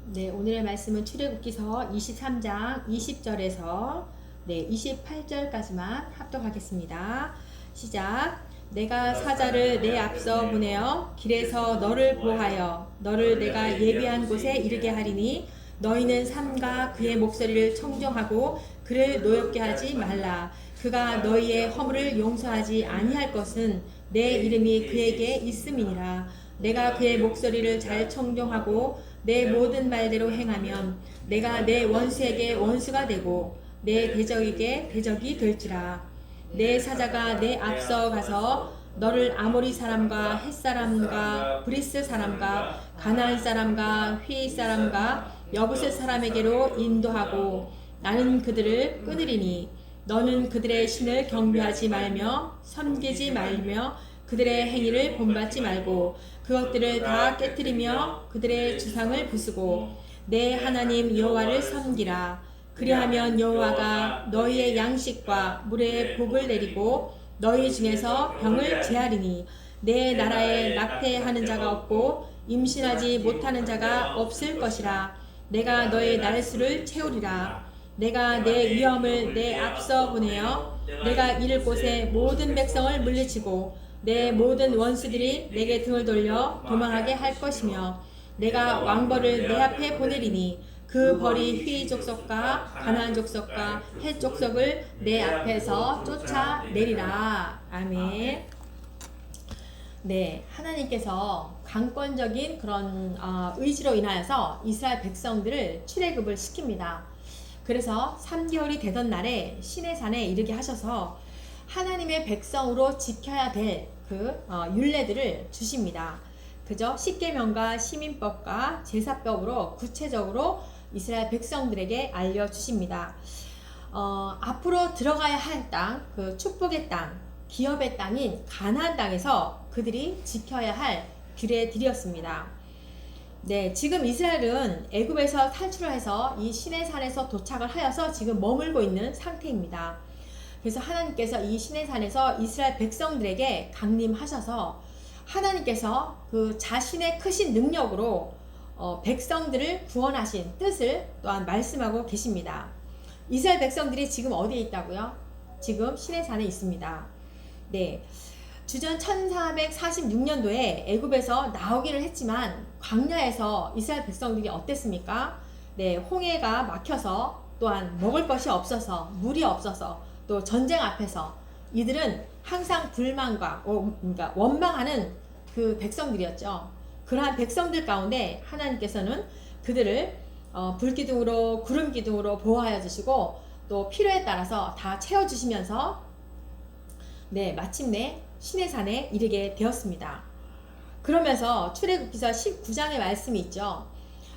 네, 오늘의 말씀은 출애굽기서 23장 20절에서 28절까지만 합독하겠습니다. 시작. 내가 사자를 내 앞서 보내어 길에서 너를 보하여 너를 내가 예비한 곳에 이르게 하리니 너희는 삼가 그의 목소리를 청종하고 그를 노엽게 하지 말라. 그가 너희의 허물을 용서하지 아니할 것은 내 이름이 그에게 있음이니라. 내가 그의 목소리를 잘 청종하고 내 모든 말대로 행하면 내가 내 원수에게 원수가 되고 내 대적에게 대적이 될지라. 내 사자가 내 앞서 가서 너를 아모리 사람과 헷 사람과 브리스 사람과 가나안 사람과 휘 사람과 여부스 사람에게로 인도하고 나는 그들을 끊으리니 너는 그들의 신을 경배하지 말며 섬기지 말며 그들의 행위를 본받지 말고 그것들을 다 깨뜨리며 그들의 주상을 부수고 내 하나님 여호와를 섬기라. 그리하면 여호와가 너희의 양식과 물에 복을 내리고 너희 중에서 병을 제하리니 내 나라에 낙태하는 자가 없고 임신하지 못하는 자가 없을 것이라. 내가 너의 날수를 채우리라. 내가 내 위엄을 내 앞서 보내어 내가 이를 곳에 모든 백성을 물리치고 내 모든 원수들이 내게 등을 돌려 도망하게 할 것이며 내가 왕벌을 내 앞에 보내리니 그 벌이 휘 족속과 가나안 족속과 헷 족속을 내 앞에서 쫓아내리라. 아멘. 네, 하나님께서 강권적인 그런 의지로 인하여서 이스라엘 백성들을 출애굽을 시킵니다. 그래서 3개월이 되던 날에 시내산에 이르게 하셔서 하나님의 백성으로 지켜야 될 그 율례들을 주십니다. 그저 십계명과 시민법과 제사법으로 구체적으로 이스라엘 백성들에게 알려주십니다. 앞으로 들어가야 할 땅, 그 축복의 땅, 기업의 땅인 가나안 땅에서 그들이 지켜야 할 규례들이었습니다. 네, 지금 이스라엘은 애굽에서 탈출해서 이 시내산에서 도착을 하여서 지금 머물고 있는 상태입니다. 그래서 하나님께서 이 시내산에서 이스라엘 백성들에게 강림하셔서 하나님께서 그 자신의 크신 능력으로 백성들을 구원하신 뜻을 또한 말씀하고 계십니다. 이스라엘 백성들이 지금 어디에 있다고요? 지금 시내산에 있습니다. 네, 주전 1446년도에 애굽에서 나오기를 했지만 광야에서 이스라엘 백성들이 어땠습니까? 네, 홍해가 막혀서 또한 먹을 것이 없어서 물이 없어서 또 전쟁 앞에서 이들은 항상 불만과 그러니까 원망하는 그 백성들이었죠. 그러한 백성들 가운데 하나님께서는 그들을 불기둥으로 구름기둥으로 보호하여 주시고 또 필요에 따라서 다 채워주시면서 네, 마침내 시내산에 이르게 되었습니다. 그러면서 출애굽기서 19장의 말씀이 있죠.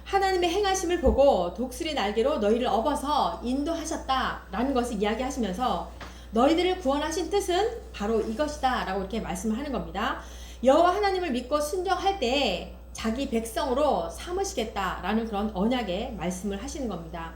하나님의 행하심을 보고 독수리 날개로 너희를 업어서 인도하셨다라는 것을 이야기하시면서 너희들을 구원하신 뜻은 바로 이것이다 라고 이렇게 말씀을 하는 겁니다. 여호와 하나님을 믿고 순종할 때 자기 백성으로 삼으시겠다라는 그런 언약의 말씀을 하시는 겁니다.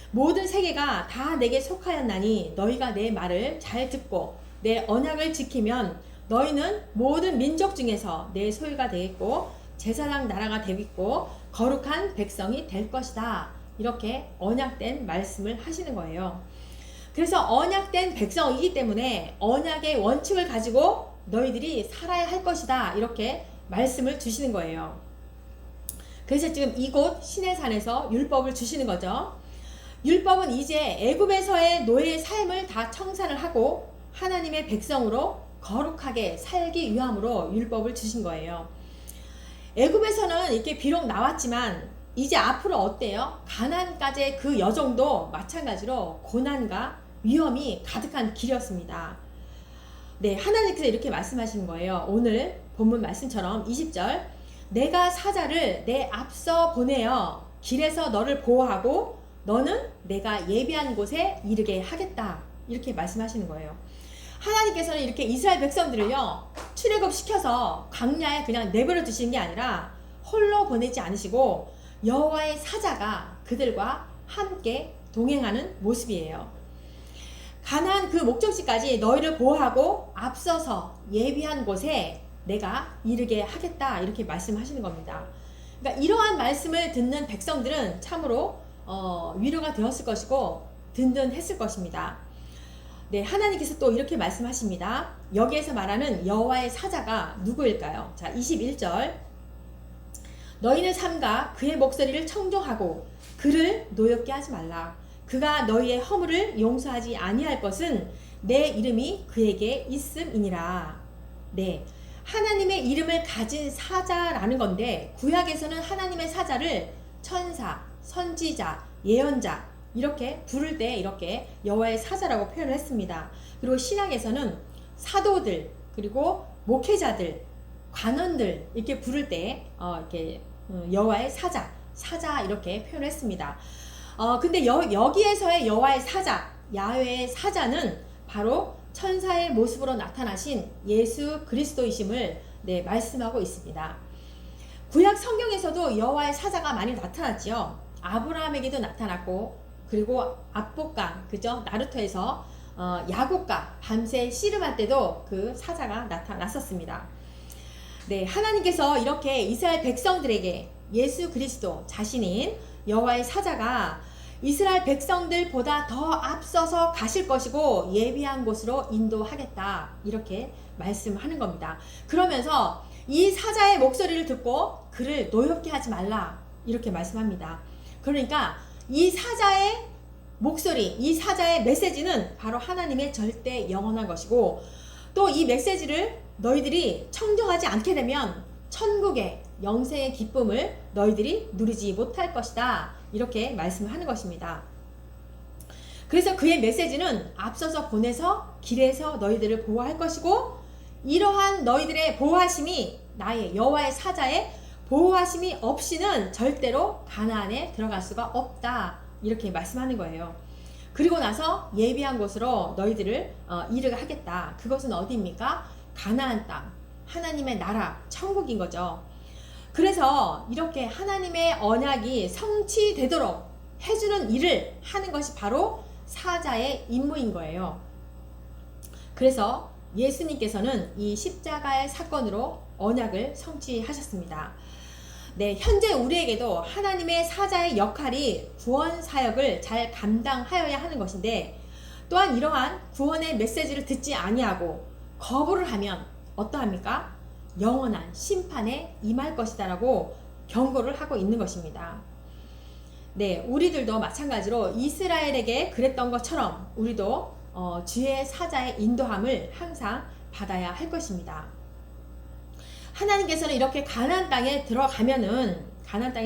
모든 세계가 다 내게 속하였나니 너희가 내 말을 잘 듣고 내 언약을 지키면 너희는 모든 민족 중에서 내 소유가 되겠고 제사장 나라가 되겠고 거룩한 백성이 될 것이다. 이렇게 언약된 말씀을 하시는 거예요. 그래서 언약된 백성이기 때문에 언약의 원칙을 가지고 너희들이 살아야 할 것이다. 이렇게 말씀을 주시는 거예요. 그래서 지금 이곳 시내산에서 율법을 주시는 거죠. 율법은 이제 애굽에서의 노예의 삶을 다 청산을 하고 하나님의 백성으로 거룩하게 살기 위함으로 율법을 주신 거예요. 애굽에서는 이렇게 비록 나왔지만 이제 앞으로 어때요? 가나안까지의 그 여정도 마찬가지로 고난과 위험이 가득한 길이었습니다. 네, 하나님께서 이렇게 말씀하시는 거예요. 오늘 본문 말씀처럼 20절 내가 사자를 내 앞서 보내어 길에서 너를 보호하고 너는 내가 예비한 곳에 이르게 하겠다. 이렇게 말씀하시는 거예요. 하나님께서는 이렇게 이스라엘 백성들을요 출애굽 시켜서 광야에 그냥 내버려 두시는 게 아니라 홀로 보내지 않으시고 여호와의 사자가 그들과 함께 동행하는 모습이에요. 가나안 그 목적지까지 너희를 보호하고 앞서서 예비한 곳에 내가 이르게 하겠다 이렇게 말씀하시는 겁니다. 그러니까 이러한 말씀을 듣는 백성들은 참으로 위로가 되었을 것이고 든든했을 것입니다. 네, 하나님께서 또 이렇게 말씀하십니다. 여기에서 말하는 여호와의 사자가 누구일까요? 자, 21절. 너희는 삼가 그의 목소리를 청종하고 그를 노엽게 하지 말라. 그가 너희의 허물을 용서하지 아니할 것은 내 이름이 그에게 있음이니라. 네, 하나님의 이름을 가진 사자라는 건데 구약에서는 하나님의 사자를 천사, 선지자, 예언자 이렇게 부를 때 이렇게 여호와의 사자라고 표현을 했습니다. 그리고 신약에서는 사도들 그리고 목회자들, 관원들 이렇게 부를 때 이렇게 여호와의 사자 이렇게 표현했습니다. 근데 여기에서의 여호와의 사자, 야훼의 사자는 바로 천사의 모습으로 나타나신 예수 그리스도이심을 말씀하고 있습니다. 구약 성경에서도 여호와의 사자가 많이 나타났지요. 아브라함에게도 나타났고, 그리고 압복강, 그죠? 나루토에서 야곱과 밤새 씨름할 때도 그 사자가 나타났었습니다. 네, 하나님께서 이렇게 이스라엘 백성들에게 예수 그리스도 자신인 여호와의 사자가 이스라엘 백성들보다 더 앞서서 가실 것이고 예비한 곳으로 인도하겠다 이렇게 말씀하는 겁니다. 그러면서 이 사자의 목소리를 듣고 그를 노엽게 하지 말라 이렇게 말씀합니다. 그러니까 이 사자의 목소리, 이 사자의 메시지는 바로 하나님의 절대 영원한 것이고 또 이 메시지를 너희들이 청정하지 않게 되면 천국의 영생의 기쁨을 너희들이 누리지 못할 것이다 이렇게 말씀하는 것입니다. 그래서 그의 메시지는 앞서서 보내서 길에서 너희들을 보호할 것이고 이러한 너희들의 보호하심이 나의 여호와의 사자의 보호하심이 없이는 절대로 가나안에 들어갈 수가 없다 이렇게 말씀하는 거예요. 그리고 나서 예비한 곳으로 너희들을 이르게 하겠다. 그것은 어디입니까? 가나안 땅, 하나님의 나라, 천국인 거죠. 그래서 이렇게 하나님의 언약이 성취되도록 해주는 일을 하는 것이 바로 사자의 임무인 거예요. 그래서 예수님께서는 이 십자가의 사건으로 언약을 성취하셨습니다. 네, 현재 우리에게도 하나님의 사자의 역할이 구원 사역을 잘 감당하여야 하는 것인데 또한 이러한 구원의 메시지를 듣지 아니하고 거부를 하면 어떠합니까? 영원한 심판에 임할 것이다라고 경고를 하고 있는 것입니다. 네, 우리들도 마찬가지로 이스라엘에게 그랬던 것처럼 우리도 주의 사자의 인도함을 항상 받아야 할 것입니다. 하나님께서는 이렇게 가나안 땅에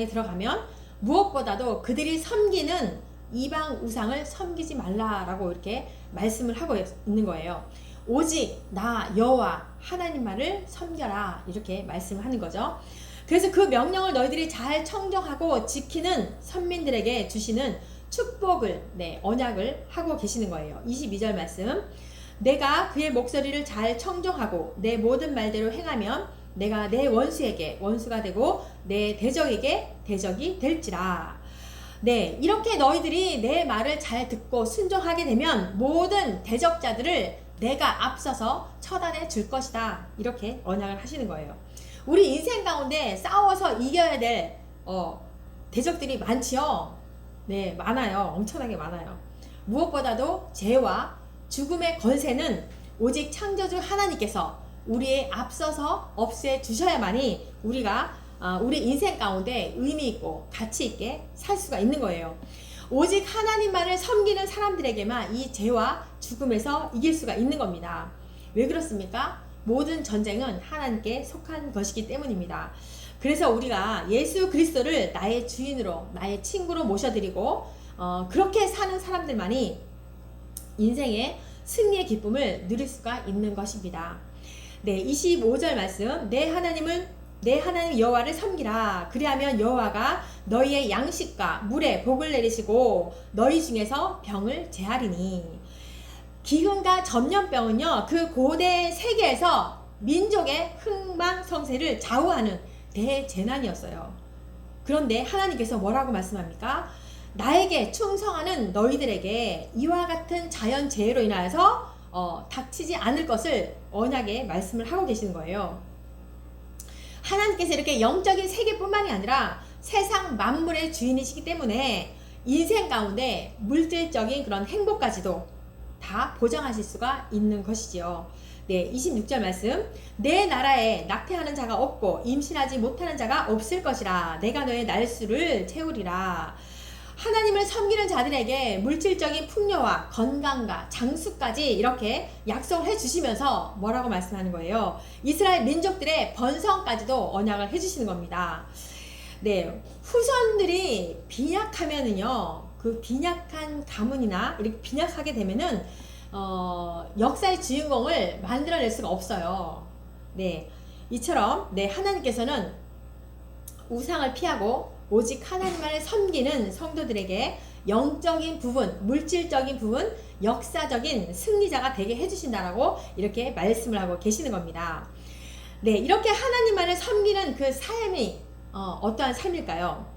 들어가면 무엇보다도 그들이 섬기는 이방 우상을 섬기지 말라라고 이렇게 말씀을 하고 있는 거예요. 오직 나 여호와 하나님만을 섬겨라 이렇게 말씀을 하는 거죠. 그래서 그 명령을 너희들이 잘 청정하고 지키는 선민들에게 주시는 축복을 언약을 하고 계시는 거예요. 22절 말씀. 내가 그의 목소리를 잘 청정하고 내 모든 말대로 행하면 내가 내 원수에게 원수가 되고 내 대적에게 대적이 될지라. 네, 이렇게 너희들이 내 말을 잘 듣고 순종하게 되면 모든 대적자들을 내가 앞서서 처단해 줄 것이다. 이렇게 언약을 하시는 거예요. 우리 인생 가운데 싸워서 이겨야 될 대적들이 많지요. 네, 많아요. 엄청나게 많아요. 무엇보다도 죄와 죽음의 권세는 오직 창조주 하나님께서 우리의 앞서서 없애 주셔야만이 우리가 우리 인생 가운데 의미 있고 가치 있게 살 수가 있는 거예요. 오직 하나님만을 섬기는 사람들에게만 이 죄와 죽음에서 이길 수가 있는 겁니다. 왜 그렇습니까? 모든 전쟁은 하나님께 속한 것이기 때문입니다. 그래서 우리가 예수 그리스도를 나의 주인으로, 나의 친구로 모셔드리고 그렇게 사는 사람들만이 인생의 승리의 기쁨을 누릴 수가 있는 것입니다. 네, 25절 말씀. 내 하나님 여호와를 섬기라. 그리하면 여호와가 너희의 양식과 물에 복을 내리시고 너희 중에서 병을 제하리니. 기근과 전염병은요, 그 고대 세계에서 민족의 흥망성쇠를 좌우하는 대재난이었어요. 그런데 하나님께서 뭐라고 말씀합니까? 나에게 충성하는 너희들에게 이와 같은 자연재해로 인하여서 닥치지 않을 것을 언약에 말씀을 하고 계시는 거예요. 하나님께서 이렇게 영적인 세계뿐만이 아니라 세상 만물의 주인이시기 때문에 인생 가운데 물질적인 그런 행복까지도 다 보장하실 수가 있는 것이지요. 네, 26절 말씀. 내 나라에 낙태하는 자가 없고 임신하지 못하는 자가 없을 것이라. 내가 너의 날수를 채우리라. 하나님을 섬기는 자들에게 물질적인 풍요와 건강과 장수까지 이렇게 약속을 해주시면서 뭐라고 말씀하는 거예요? 이스라엘 민족들의 번성까지도 언약을 해주시는 겁니다. 네, 후손들이 빈약하면은요, 그 빈약한 가문이나 이렇게 빈약하게 되면은 역사의 주인공을 만들어낼 수가 없어요. 네, 이처럼 네, 하나님께서는 우상을 피하고 오직 하나님만을 섬기는 성도들에게 영적인 부분, 물질적인 부분, 역사적인 승리자가 되게 해주신다라고 이렇게 말씀을 하고 계시는 겁니다. 네, 이렇게 하나님만을 섬기는 그 삶이 어떠한 삶일까요?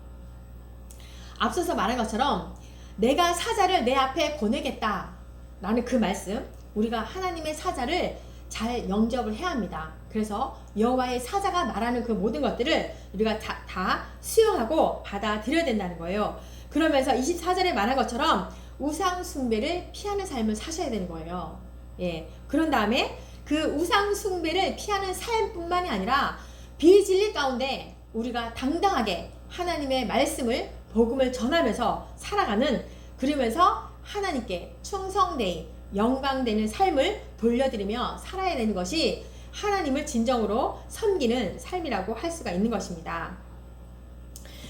앞서서 말한 것처럼 내가 사자를 내 앞에 보내겠다 라는 그 말씀, 우리가 하나님의 사자를 잘 영접을 해야 합니다. 그래서 여호와의 사자가 말하는 그 모든 것들을 우리가 다 수용하고 받아들여야 된다는 거예요. 그러면서 24절에 말한 것처럼 우상 숭배를 피하는 삶을 사셔야 되는 거예요. 예, 그런 다음에 그 우상 숭배를 피하는 삶뿐만이 아니라 비진리 가운데 우리가 당당하게 하나님의 말씀을 복음을 전하면서 살아가는, 그러면서 하나님께 충성되이 영광되는 삶을 돌려드리며 살아야 되는 것이 하나님을 진정으로 섬기는 삶이라고 할 수가 있는 것입니다.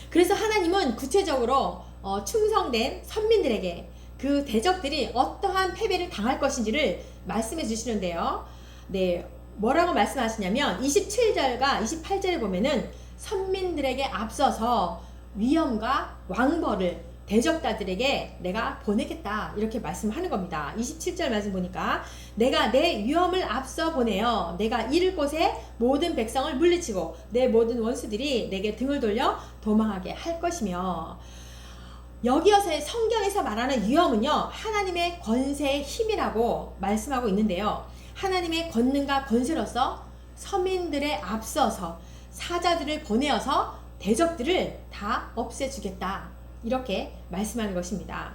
그래서 하나님은 구체적으로 충성된 선민들에게 그 대적들이 어떠한 패배를 당할 것인지를 말씀해 주시는데요. 네, 뭐라고 말씀하시냐면 27절과 28절에 보면은 선민들에게 앞서서 위엄과 왕벌을 대적자들에게 내가 보내겠다 이렇게 말씀하는 겁니다. 27절 말씀 보니까 내가 내 위엄을 앞서 보내어 내가 이를 곳에 모든 백성을 물리치고 내 모든 원수들이 내게 등을 돌려 도망하게 할 것이며, 여기어서의 성경에서 말하는 위엄은요, 하나님의 권세의 힘이라고 말씀하고 있는데요. 하나님의 권능과 권세로서 서민들의 앞서서 사자들을 보내어서 대적들을 다 없애주겠다 이렇게 말씀하는 것입니다.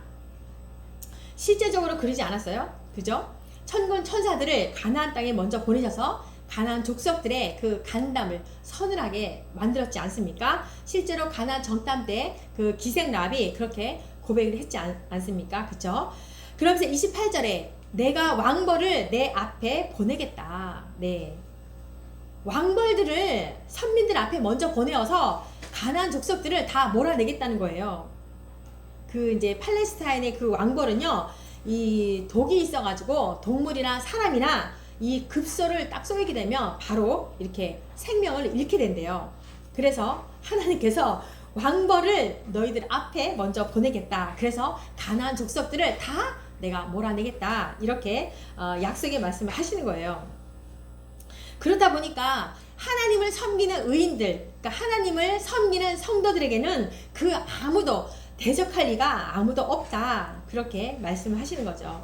실제적으로 그러지 않았어요? 그죠? 천군 천사들을 가나안 땅에 먼저 보내셔서 가나안 족속들의 그 간담을 서늘하게 만들었지 않습니까? 실제로 가나안 정탐 때 그 기생 라합이 그렇게 고백을 했지 않습니까? 그죠? 그러면서 28절에 내가 왕벌을 내 앞에 보내겠다. 네, 왕벌들을 선민들 앞에 먼저 보내어서 가나안 족속들을 다 몰아내겠다는 거예요. 그 이제 팔레스타인의 그 왕벌은요, 이 독이 있어가지고 동물이나 사람이나 이 급소를 딱 쏘이게 되면 바로 이렇게 생명을 잃게 된대요. 그래서 하나님께서 왕벌을 너희들 앞에 먼저 보내겠다. 그래서 가나안 족속들을 다 내가 몰아내겠다. 이렇게 약속의 말씀을 하시는 거예요. 그러다 보니까 하나님을 섬기는 의인들, 그러니까 하나님을 섬기는 성도들에게는 그 아무도 대적할 리가 아무도 없다. 그렇게 말씀을 하시는 거죠.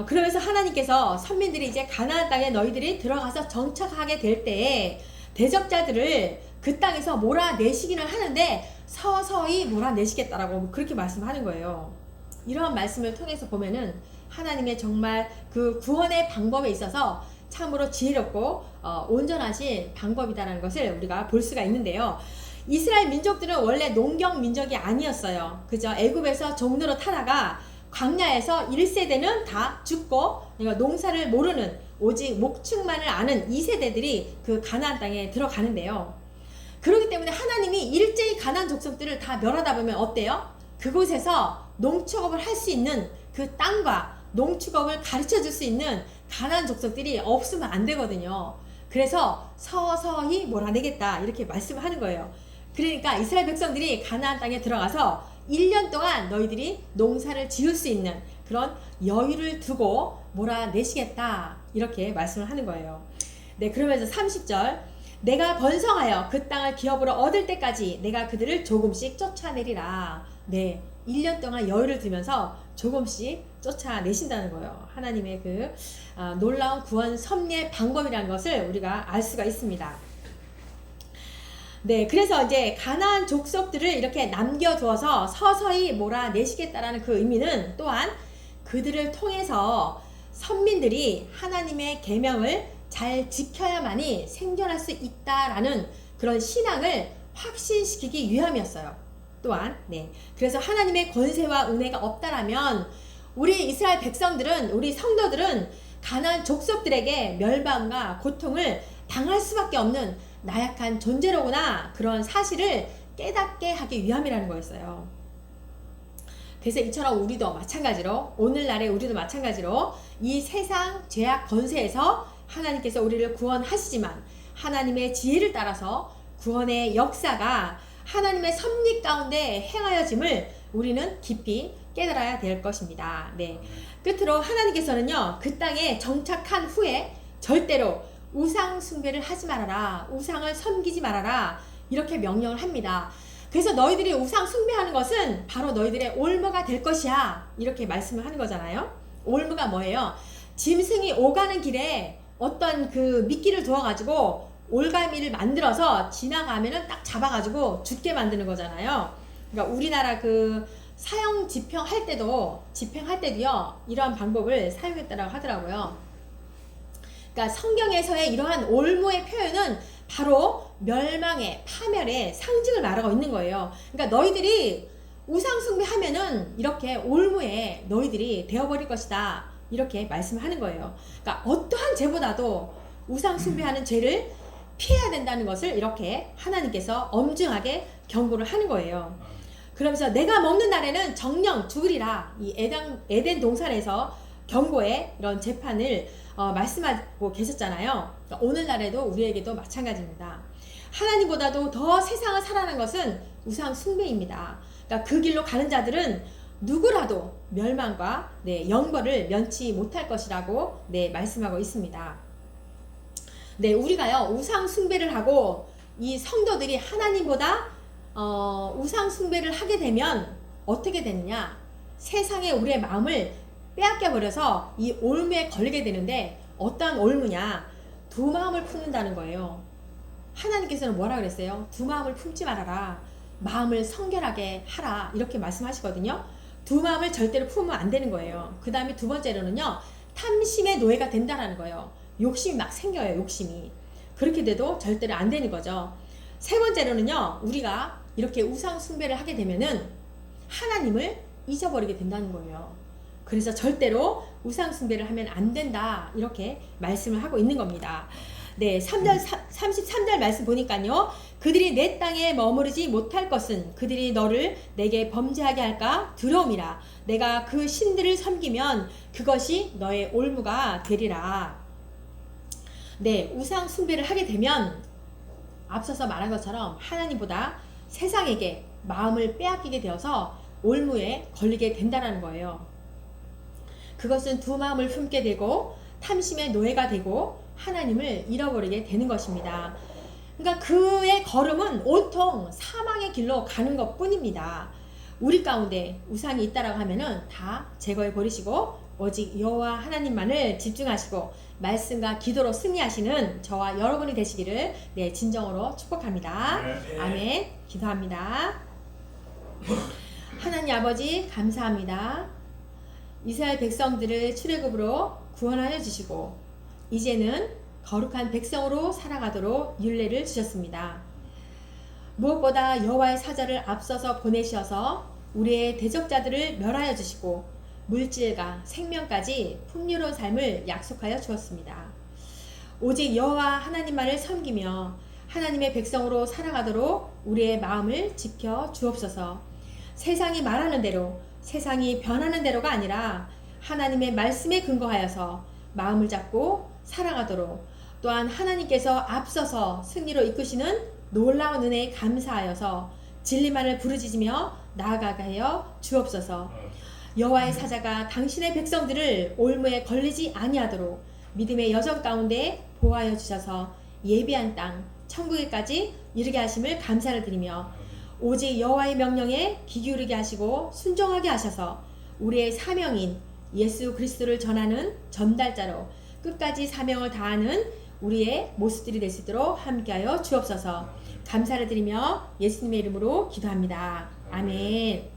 그러면서 하나님께서 선민들이 이제 가나안 땅에 너희들이 들어가서 정착하게 될 때에 대적자들을 그 땅에서 몰아내시기는 하는데 서서히 몰아내시겠다라고 그렇게 말씀하는 거예요. 이러한 말씀을 통해서 보면은 하나님의 정말 그 구원의 방법에 있어서 참으로 지혜롭고 온전하신 방법이다라는 것을 우리가 볼 수가 있는데요. 이스라엘 민족들은 원래 농경 민족이 아니었어요. 그죠? 애굽에서 종로로 타다가 광야에서 1세대는 다 죽고 농사를 모르는 오직 목축만을 아는 2세대들이 그 가나안 땅에 들어가는데요. 그렇기 때문에 하나님이 일제히 가나안 족속들을 다 멸하다 보면 어때요? 그곳에서 농축업을 할 수 있는 그 땅과 농축업을 가르쳐 줄 수 있는 가나안 족속들이 없으면 안 되거든요. 그래서 서서히 몰아내겠다 이렇게 말씀하는 거예요. 그러니까 이스라엘 백성들이 가나안 땅에 들어가서 1년 동안 너희들이 농사를 지을 수 있는 그런 여유를 두고 몰아내시겠다 이렇게 말씀을 하는 거예요. 네, 그러면서 30절 내가 번성하여 그 땅을 기업으로 얻을 때까지 내가 그들을 조금씩 쫓아내리라. 네, 1년 동안 여유를 두면서 조금씩 쫓아내신다는 거예요. 하나님의 그 놀라운 구원 섭리의 방법이라는 것을 우리가 알 수가 있습니다. 네, 그래서 이제 가나안 족속들을 이렇게 남겨두어서 서서히 몰아내시겠다라는 그 의미는 또한 그들을 통해서 선민들이 하나님의 계명을 잘 지켜야만이 생존할 수 있다라는 그런 신앙을 확신시키기 위함이었어요. 또한 네, 그래서 하나님의 권세와 은혜가 없다라면 우리 이스라엘 백성들은, 우리 성도들은 가나안 족속들에게 멸망과 고통을 당할 수밖에 없는 나약한 존재로구나, 그런 사실을 깨닫게 하기 위함이라는 거였어요. 그래서 이처럼 우리도 마찬가지로, 오늘날의 우리도 마찬가지로 이 세상 죄악 권세에서 하나님께서 우리를 구원하시지만 하나님의 지혜를 따라서 구원의 역사가 하나님의 섭리 가운데 행하여짐을 우리는 깊이 깨달아야 될 것입니다. 네. 끝으로 하나님께서는요, 그 땅에 정착한 후에 절대로 우상 숭배를 하지 말아라, 우상을 섬기지 말아라, 이렇게 명령을 합니다. 그래서 너희들이 우상 숭배하는 것은 바로 너희들의 올무가 될 것이야, 이렇게 말씀을 하는 거잖아요. 올무가 뭐예요? 짐승이 오가는 길에 어떤 그 미끼를 두어가지고 올가미를 만들어서 지나가면은 딱 잡아가지고 죽게 만드는 거잖아요. 그러니까 우리나라 그 사형 집행할 때도요, 이러한 방법을 사용했다고 하더라고요. 그러니까 성경에서의 이러한 올무의 표현은 바로 멸망의, 파멸의 상징을 말하고 있는 거예요. 그러니까 너희들이 우상 숭배하면은 이렇게 올무에 너희들이 되어버릴 것이다, 이렇게 말씀하는 거예요. 그러니까 어떠한 죄보다도 우상 숭배하는 죄를 피해야 된다는 것을 이렇게 하나님께서 엄중하게 경고를 하는 거예요. 그러면서 내가 먹는 날에는 정령 죽으리라, 이 에덴 동산에서 경고의 이런 재판을 말씀하고 계셨잖아요. 그러니까 오늘날에도 우리에게도 마찬가지입니다. 하나님보다도 더 세상을 살아가는 것은 우상 숭배입니다. 그러니까 그 길로 가는 자들은 누구라도 멸망과 영벌을 면치 못할 것이라고 말씀하고 있습니다. 네, 우리가요, 우상 숭배를 하고 이 성도들이 하나님보다 우상 숭배를 하게 되면 어떻게 되느냐? 세상에 우리의 마음을 빼앗겨 버려서 이 올무에 걸리게 되는데, 어떠한 올무냐? 두 마음을 품는다는 거예요. 하나님께서는 뭐라 그랬어요? 두 마음을 품지 말아라, 마음을 성결하게 하라, 이렇게 말씀하시거든요. 두 마음을 절대로 품으면 안 되는 거예요. 그 다음에 두 번째로는요, 탐심의 노예가 된다라는 거예요. 욕심이 막 생겨요. 욕심이. 그렇게 돼도 절대로 안 되는 거죠. 세 번째로는요, 우리가 이렇게 우상 숭배를 하게 되면은 하나님을 잊어버리게 된다는 거예요. 그래서 절대로 우상 숭배를 하면 안 된다, 이렇게 말씀을 하고 있는 겁니다. 네, 33절 말씀 보니까요, 그들이 내 땅에 머무르지 못할 것은 그들이 너를 내게 범죄하게 할까 두려움이라. 내가 그 신들을 섬기면 그것이 너의 올무가 되리라. 네, 우상 숭배를 하게 되면 앞서서 말한 것처럼 하나님보다 세상에게 마음을 빼앗기게 되어서 올무에 걸리게 된다는 거예요. 그것은 두 마음을 품게 되고 탐심의 노예가 되고 하나님을 잃어버리게 되는 것입니다. 그러니까 그의 걸음은 온통 사망의 길로 가는 것 뿐입니다. 우리 가운데 우상이 있다라고 하면은 다 제거해 버리시고 오직 여호와 하나님만을 집중하시고 말씀과 기도로 승리하시는 저와 여러분이 되시기를 진정으로 축복합니다. 아멘. 기도합니다. 하나님 아버지, 감사합니다. 이스라엘 백성들을 출애굽으로 구원하여 주시고 이제는 거룩한 백성으로 살아가도록 율례를 주셨습니다. 무엇보다 여호와의 사자를 앞서서 보내셔서 우리의 대적자들을 멸하여 주시고 물질과 생명까지 풍요로운 삶을 약속하여 주었습니다. 오직 여호와 하나님만을 섬기며 하나님의 백성으로 살아가도록 우리의 마음을 지켜 주옵소서. 세상이 말하는 대로, 세상이 변하는 대로가 아니라 하나님의 말씀에 근거하여서 마음을 잡고 살아가도록, 또한 하나님께서 앞서서 승리로 이끄시는 놀라운 은혜에 감사하여서 진리만을 부르짖으며 나아가게 하여 주옵소서. 여호와의 사자가 당신의 백성들을 올무에 걸리지 아니하도록 믿음의 여정 가운데 보호하여 주셔서 예비한 땅 천국에까지 이르게 하심을 감사를 드리며 오직 여호와의 명령에 귀 기울이게 하시고 순종하게 하셔서 우리의 사명인 예수 그리스도를 전하는 전달자로 끝까지 사명을 다하는 우리의 모습들이 될 수 있도록 함께하여 주옵소서. 감사를 드리며 예수님의 이름으로 기도합니다. 아멘.